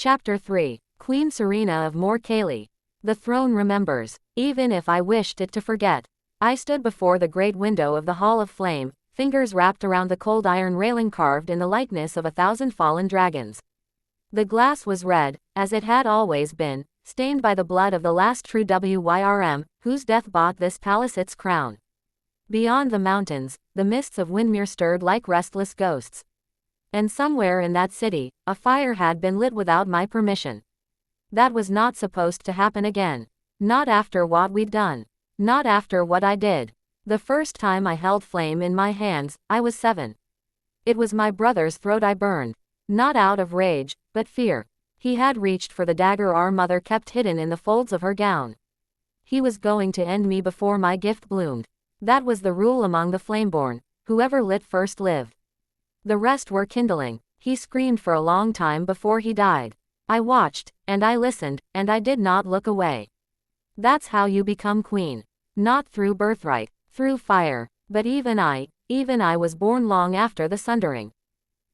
Chapter 3. Queen Seryna of More Caley. The throne remembers, even if I wished it to forget. I stood before the great window of the Hall of Flame, fingers wrapped around the cold iron railing carved in the likeness of 1,000 fallen dragons. The glass was red, as it had always been, stained by the blood of the last true Wyrm, whose death bought this palace its crown. Beyond the mountains, the mists of Windmere stirred like restless ghosts. And somewhere in that city, a fire had been lit without my permission. That was not supposed to happen again. Not after what we'd done. Not after what I did. The first time I held flame in my hands, I was 7. It was my brother's throat I burned. Not out of rage, but fear. He had reached for the dagger our mother kept hidden in the folds of her gown. He was going to end me before my gift bloomed. That was the rule among the Flameborn. Whoever lit first lived. The rest were kindling. He screamed for a long time before he died. I watched, and I listened, and I did not look away. That's how you become queen. Not through birthright, through fire. But even I was born long after the sundering.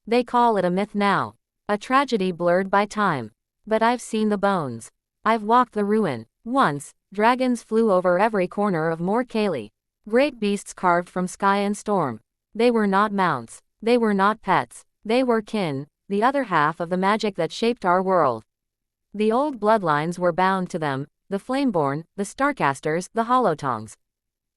They call it a myth now. A tragedy blurred by time. But I've seen the bones. I've walked the ruin. Once, dragons flew over every corner of More Caley. Great beasts carved from sky and storm. They were not mounts. They were not pets. They were kin, the other half of the magic that shaped our world. The old bloodlines were bound to them, the Flameborn, the Starcasters, the Holotongs.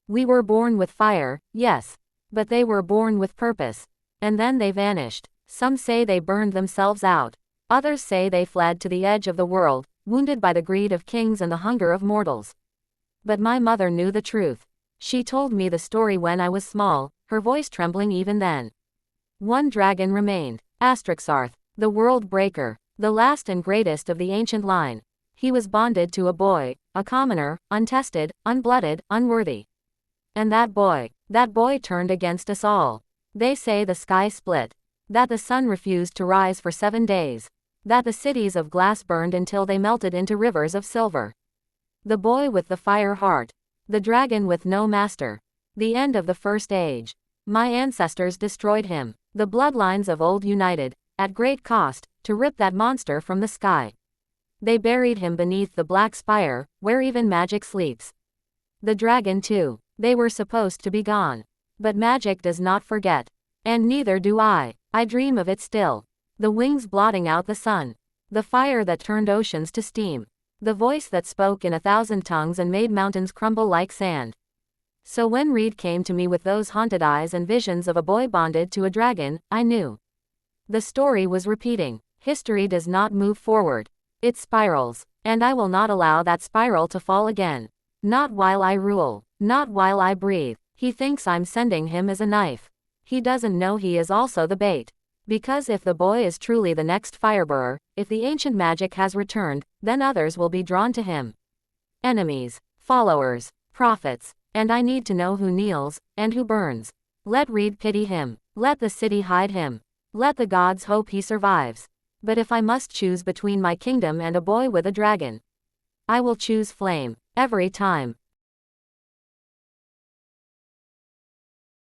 We were born with fire, yes. But they were born with purpose. And then they vanished. Some say they burned themselves out. Others say they fled to the edge of the world, wounded by the greed of kings and the hunger of mortals. But my mother knew the truth. She told me the story when I was small, her voice trembling even then. One dragon remained, Astrixarth, the world breaker, the last and greatest of the ancient line. He was bonded to a boy, a commoner, untested, unblooded, unworthy. And that boy turned against us all. They say the sky split. That the sun refused to rise for 7 days. That the cities of glass burned until they melted into rivers of silver. The boy with the fire heart. The dragon with no master. The end of the first age. My ancestors destroyed him. The bloodlines of old united, at great cost, to rip that monster from the sky. They buried him beneath the black spire, where even magic sleeps. The dragon too. They were supposed to be gone. But magic does not forget. And neither do I. I dream of it still. The wings blotting out the sun. The fire that turned oceans to steam. The voice that spoke in 1,000 tongues and made mountains crumble like sand. So when Reed came to me with those haunted eyes and visions of a boy bonded to a dragon, I knew. The story was repeating. History does not move forward. It spirals. And I will not allow that spiral to fall again. Not while I rule. Not while I breathe. He thinks I'm sending him as a knife. He doesn't know he is also the bait. Because if the boy is truly the next firebearer, if the ancient magic has returned, then others will be drawn to him. Enemies, followers, prophets. And I need to know who kneels, and who burns. Let Reed pity him. Let the city hide him. Let the gods hope he survives. But if I must choose between my kingdom and a boy with a dragon, I will choose flame, every time.